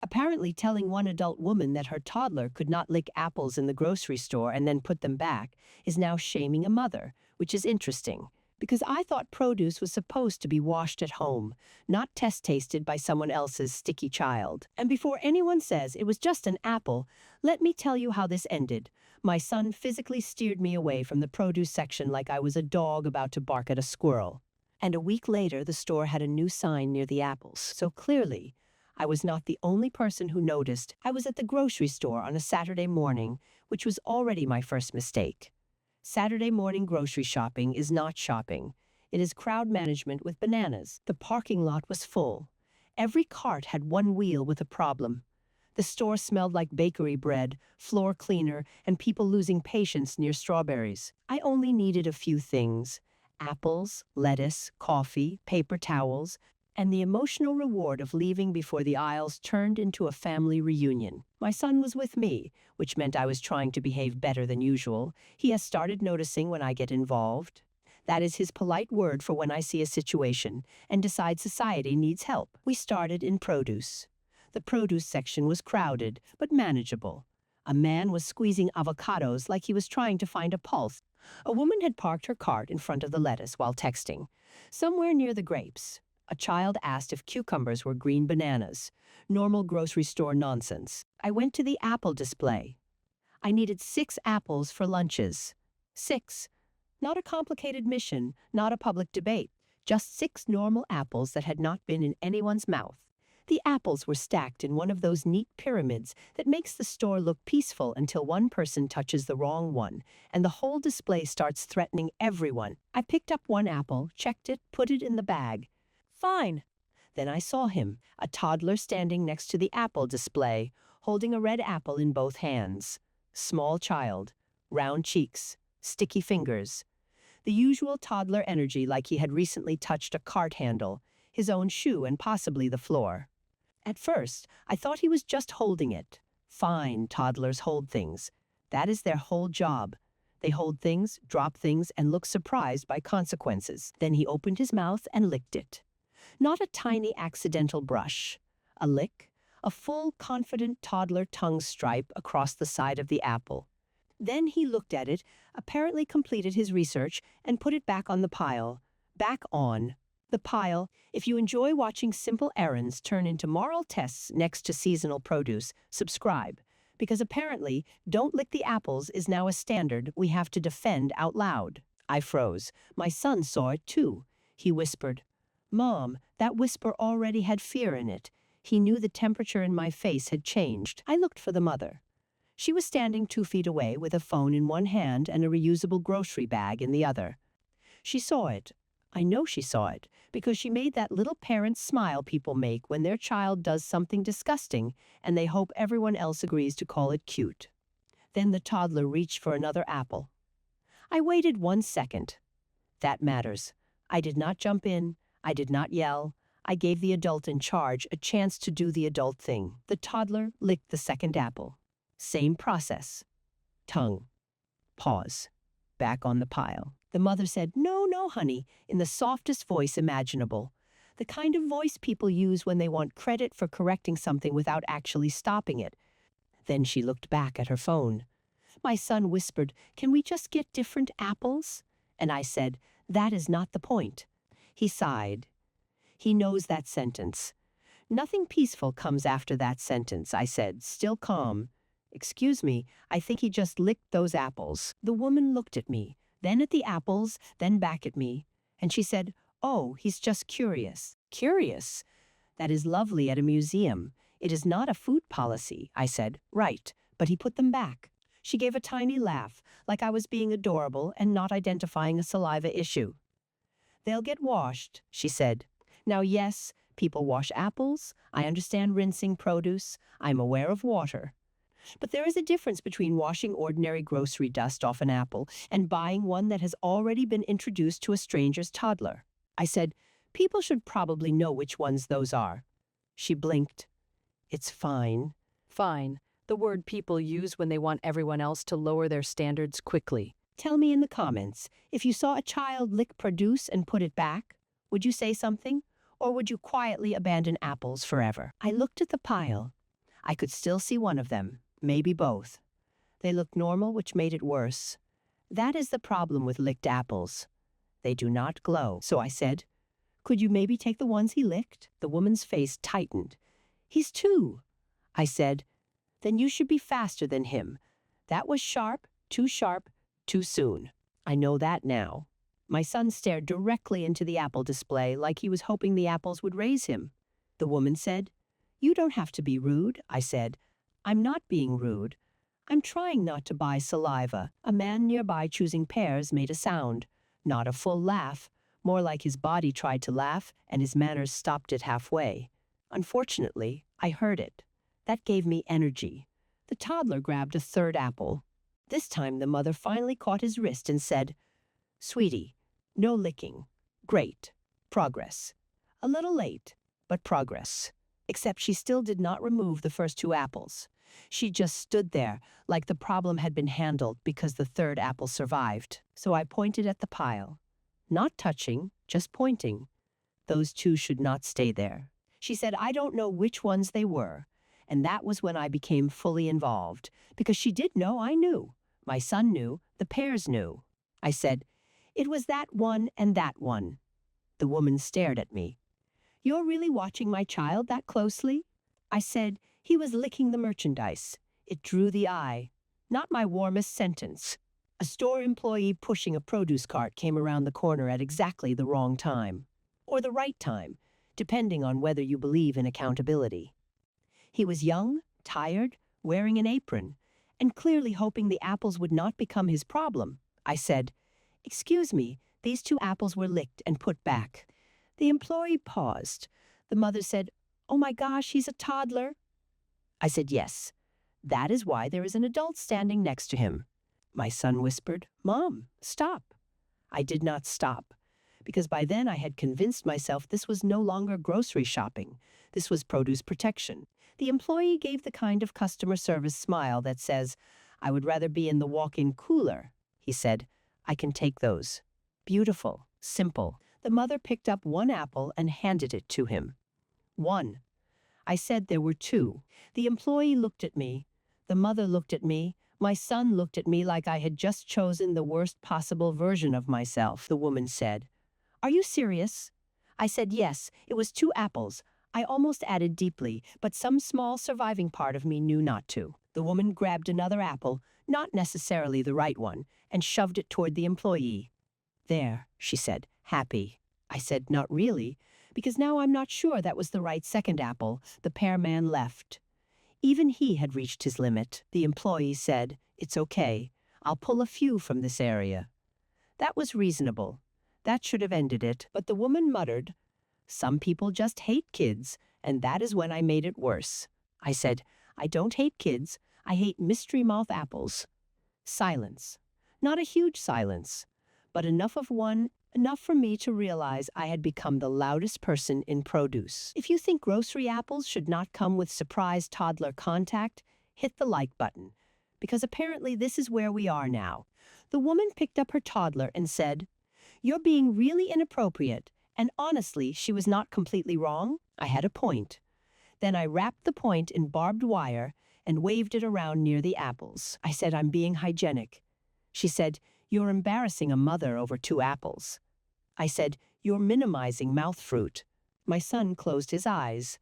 Apparently, telling one adult woman that her toddler could not lick apples in the grocery store and then put them back is now shaming a mother, which is interesting, because I thought produce was supposed to be washed at home, not test tasted by someone else's sticky child. And before anyone says it was just an apple, let me tell you how this ended. My son physically steered me away from the produce section like I was a dog about to bark at a squirrel. And a week later, the store had a new sign near the apples, so clearly, I was not the only person who noticed. I was at the grocery store on a Saturday morning, which was already my first mistake. Saturday morning grocery shopping is not shopping. It is crowd management with bananas. The parking lot was full. Every cart had one wheel with a problem. The store smelled like bakery bread, floor cleaner, and people losing patience near strawberries. I only needed a few things: apples, lettuce, coffee, paper towels, and the emotional reward of leaving before the aisles turned into a family reunion. My son was with me, which meant I was trying to behave better than usual. He has started noticing when I get involved. That is his polite word for when I see a situation and decide society needs help. We started in produce. The produce section was crowded, but manageable. A man was squeezing avocados like he was trying to find a pulse. A woman had parked her cart in front of the lettuce while texting. Somewhere near the grapes, a child asked if cucumbers were green bananas. Normal grocery store nonsense. I went to the apple display. I needed 6 apples for lunches. 6. Not a complicated mission, not a public debate. Just 6 normal apples that had not been in anyone's mouth. The apples were stacked in one of those neat pyramids that makes the store look peaceful until one person touches the wrong one, and the whole display starts threatening everyone. I picked up 1 apple, checked it, put it in the bag. Fine. Then I saw him, a toddler standing next to the apple display, holding a red apple in both hands. Small child, round cheeks, sticky fingers. The usual toddler energy, like he had recently touched a cart handle, his own shoe, and possibly the floor. At first, I thought he was just holding it. Fine, toddlers hold things. That is their whole job. They hold things, drop things, and look surprised by consequences. Then he opened his mouth and licked it. Not a tiny accidental brush. A lick, a full, confident toddler tongue stripe across the side of the apple. Then he looked at it, apparently completed his research, and put it back on the pile. Back on the pile. If you enjoy watching simple errands turn into moral tests next to seasonal produce, subscribe. Because apparently, don't lick the apples is now a standard we have to defend out loud. I froze. My son saw it too. He whispered, "Mom," that whisper already had fear in it. He knew the temperature in my face had changed. I looked for the mother. She was standing 2 feet away with a phone in one hand and a reusable grocery bag in the other. She saw it. I know she saw it, because she made that little parent smile people make when their child does something disgusting and they hope everyone else agrees to call it cute. Then the toddler reached for another apple. I waited 1 second. That matters. I did not jump in. I did not yell. I gave the adult in charge a chance to do the adult thing. The toddler licked the second apple. Same process. Tongue. Pause. Back on the pile. The mother said, "No, no, honey," in the softest voice imaginable. The kind of voice people use when they want credit for correcting something without actually stopping it. Then she looked back at her phone. My son whispered, "Can we just get different apples?" And I said, "That is not the point." He sighed. He knows that sentence. "Nothing peaceful comes after that sentence," I said, still calm. "Excuse me, I think he just licked those apples." The woman looked at me, then at the apples, then back at me, and she said, "Oh, he's just curious." Curious? That is lovely at a museum. It is not a food policy, I said. Right, but he put them back. She gave a tiny laugh, like I was being adorable and not identifying a saliva issue. "They'll get washed," she said. Now yes, people wash apples. I understand rinsing produce. I'm aware of water. But there is a difference between washing ordinary grocery dust off an apple and buying one that has already been introduced to a stranger's toddler. I said, "People should probably know which ones those are." She blinked. "It's fine." Fine. The word people use when they want everyone else to lower their standards quickly. Tell me in the comments, if you saw a child lick produce and put it back, would you say something? Or would you quietly abandon apples forever? I looked at the pile. I could still see one of them, maybe both. They looked normal, which made it worse. That is the problem with licked apples. They do not glow. So I said, "Could you maybe take the ones he licked?" The woman's face tightened. "He's two." I said, "Then you should be faster than him. That was sharp, too soon." I know that now. My son stared directly into the apple display like he was hoping the apples would raise him. The woman said, "You don't have to be rude." I said, "I'm not being rude. I'm trying not to buy saliva." A man nearby choosing pears made a sound, not a full laugh, more like his body tried to laugh and his manners stopped it halfway. Unfortunately, I heard it. That gave me energy. The toddler grabbed a third apple. This time the mother finally caught his wrist and said, "Sweetie, no licking. Great. Progress. A little late, but progress." Except she still did not remove the first two apples. She just stood there like the problem had been handled because the third apple survived. So I pointed at the pile. Not touching, just pointing. Those two should not stay there. She said I don't know which ones they were. And that was when I became fully involved, because she did know I knew. My son knew, the pears knew. I said, "It was that one and that one." The woman stared at me. "You're really watching my child that closely?" I said, "He was licking the merchandise." It drew the eye. Not my warmest sentence. A store employee pushing a produce cart came around the corner at exactly the wrong time. Or the right time, depending on whether you believe in accountability. He was young, tired, wearing an apron, and clearly hoping the apples would not become his problem. I said, "Excuse me, these two apples were licked and put back." The employee paused. The mother said, "Oh my gosh, he's a toddler." I said, "Yes. That is why there is an adult standing next to him." My son whispered, "Mom, stop." I did not stop, because by then I had convinced myself this was no longer grocery shopping. This was produce protection. The employee gave the kind of customer service smile that says, "I would rather be in the walk-in cooler." He said, "I can take those." Beautiful, simple. The mother picked up one apple and handed it to him. One. I said there were two. The employee looked at me. The mother looked at me. My son looked at me like I had just chosen the worst possible version of myself. The woman said, "Are you serious?" I said, "Yes, it was two apples." I almost added deeply, but some small surviving part of me knew not to. The woman grabbed another apple, not necessarily the right one, and shoved it toward the employee. "There," she said, "happy." I said, "Not really, because now I'm not sure that was the right second apple." The pear man left. Even he had reached his limit. The employee said, "It's okay. I'll pull a few from this area." That was reasonable. That should have ended it, but the woman muttered, "Some people just hate kids," and that is when I made it worse. I said, "I don't hate kids. I hate mystery mouth apples." Silence. Not a huge silence, but enough of one, enough for me to realize I had become the loudest person in produce. If you think grocery apples should not come with surprise toddler contact, hit the like button, because apparently this is where we are now. The woman picked up her toddler and said, "You're being really inappropriate." And honestly, she was not completely wrong. I had a point. Then I wrapped the point in barbed wire and waved it around near the apples. I said, "I'm being hygienic." She said, "You're embarrassing a mother over two apples." I said, "You're minimizing mouth fruit." My son closed his eyes.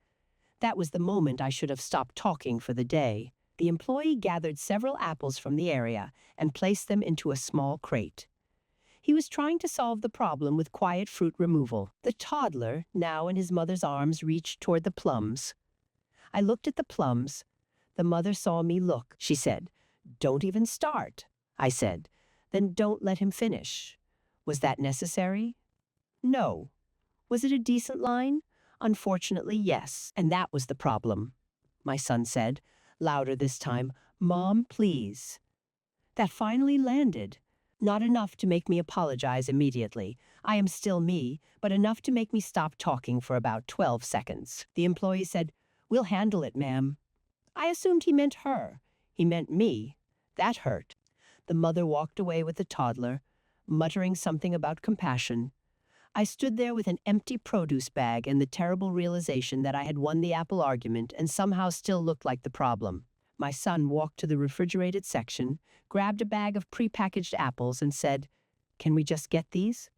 That was the moment I should have stopped talking for the day. The employee gathered several apples from the area and placed them into a small crate. He was trying to solve the problem with quiet fruit removal. The toddler, now in his mother's arms, reached toward the plums. I looked at the plums. The mother saw me look. She said, "Don't even start." I said, "Then don't let him finish." Was that necessary? No. Was it a decent line? Unfortunately, yes. And that was the problem. My son said, louder this time, "Mom, please." That finally landed. Not enough to make me apologize immediately. I am still me, but enough to make me stop talking for about 12 seconds. The employee said, "We'll handle it, ma'am." I assumed he meant her. He meant me. That hurt. The mother walked away with the toddler, muttering something about compassion. I stood there with an empty produce bag and the terrible realization that I had won the apple argument and somehow still looked like the problem. My son walked to the refrigerated section, grabbed a bag of prepackaged apples and said, "Can we just get these?"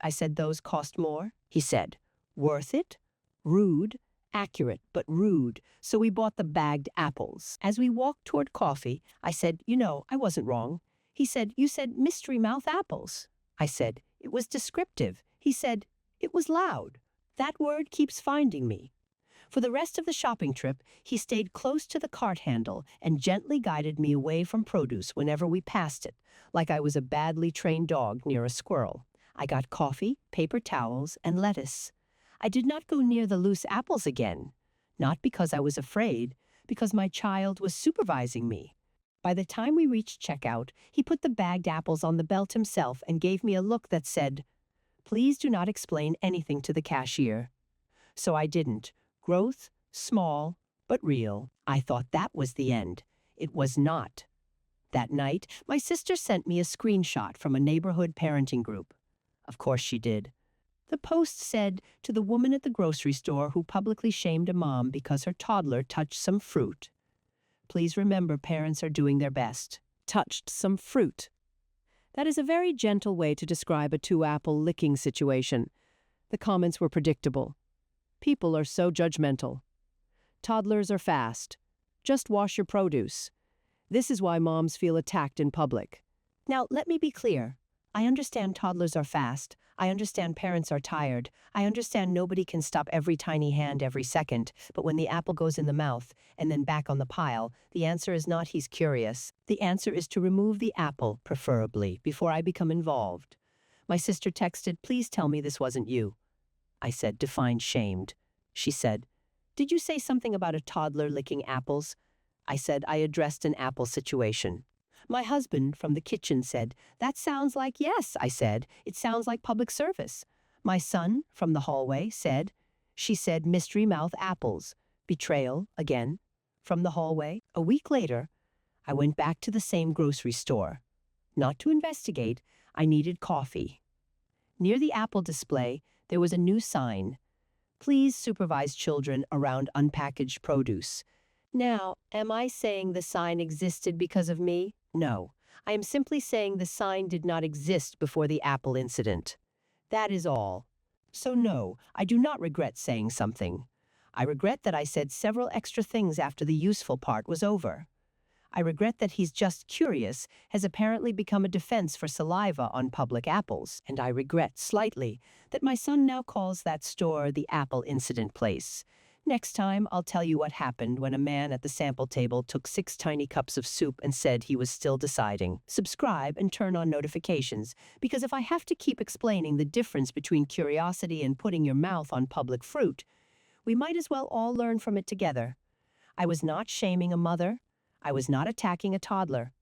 I said, "Those cost more." He said, "Worth it?" Rude, accurate, but rude, so we bought the bagged apples. As we walked toward coffee, I said, I wasn't wrong. He said, "You said mystery mouth apples." I said, "It was descriptive." He said, "It was loud." That word keeps finding me. For the rest of the shopping trip, he stayed close to the cart handle and gently guided me away from produce whenever we passed it, like I was a badly trained dog near a squirrel. I got coffee, paper towels, and lettuce. I did not go near the loose apples again, not because I was afraid, because my child was supervising me. By the time we reached checkout, he put the bagged apples on the belt himself and gave me a look that said, "Please do not explain anything to the cashier." So I didn't. Growth, small, but real. I thought that was the end. It was not. That night, my sister sent me a screenshot from a neighborhood parenting group. Of course she did. The post said, "To the woman at the grocery store who publicly shamed a mom because her toddler touched some fruit. Please remember parents are doing their best." Touched some fruit. That is a very gentle way to describe a two-apple licking situation. The comments were predictable. People are so judgmental. Toddlers are fast. Just wash your produce. This is why moms feel attacked in public. Now, let me be clear. I understand toddlers are fast. I understand parents are tired. I understand nobody can stop every tiny hand every second. But when the apple goes in the mouth and then back on the pile, the answer is not he's curious. The answer is to remove the apple, preferably, before I become involved. My sister texted, "Please tell me this wasn't you." I said, define shamed. She said, "Did you say something about a toddler licking apples?" I said, "I addressed an apple situation." My husband from the kitchen said, "That sounds like," "Yes," I said, "it sounds like public service." My son from the hallway said, "She said mystery mouth apples." Betrayal, again, from the hallway. A week later, I went back to the same grocery store. Not to investigate, I needed coffee. Near the apple display, there was a new sign. "Please supervise children around unpackaged produce." Now, am I saying the sign existed because of me? No. I am simply saying the sign did not exist before the apple incident. That is all. So no, I do not regret saying something. I regret that I said several extra things after the useful part was over. I regret that he's just curious has apparently become a defense for saliva on public apples, and I regret slightly that my son now calls that store the Apple Incident Place. Next time, I'll tell you what happened when a man at the sample table took 6 tiny cups of soup and said he was still deciding. Subscribe and turn on notifications, because if I have to keep explaining the difference between curiosity and putting your mouth on public fruit, we might as well all learn from it together. I was not shaming a mother. I was not attacking a toddler.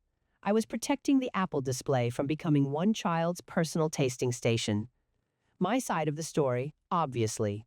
I was protecting the apple display from becoming one child's personal tasting station. My side of the story, obviously.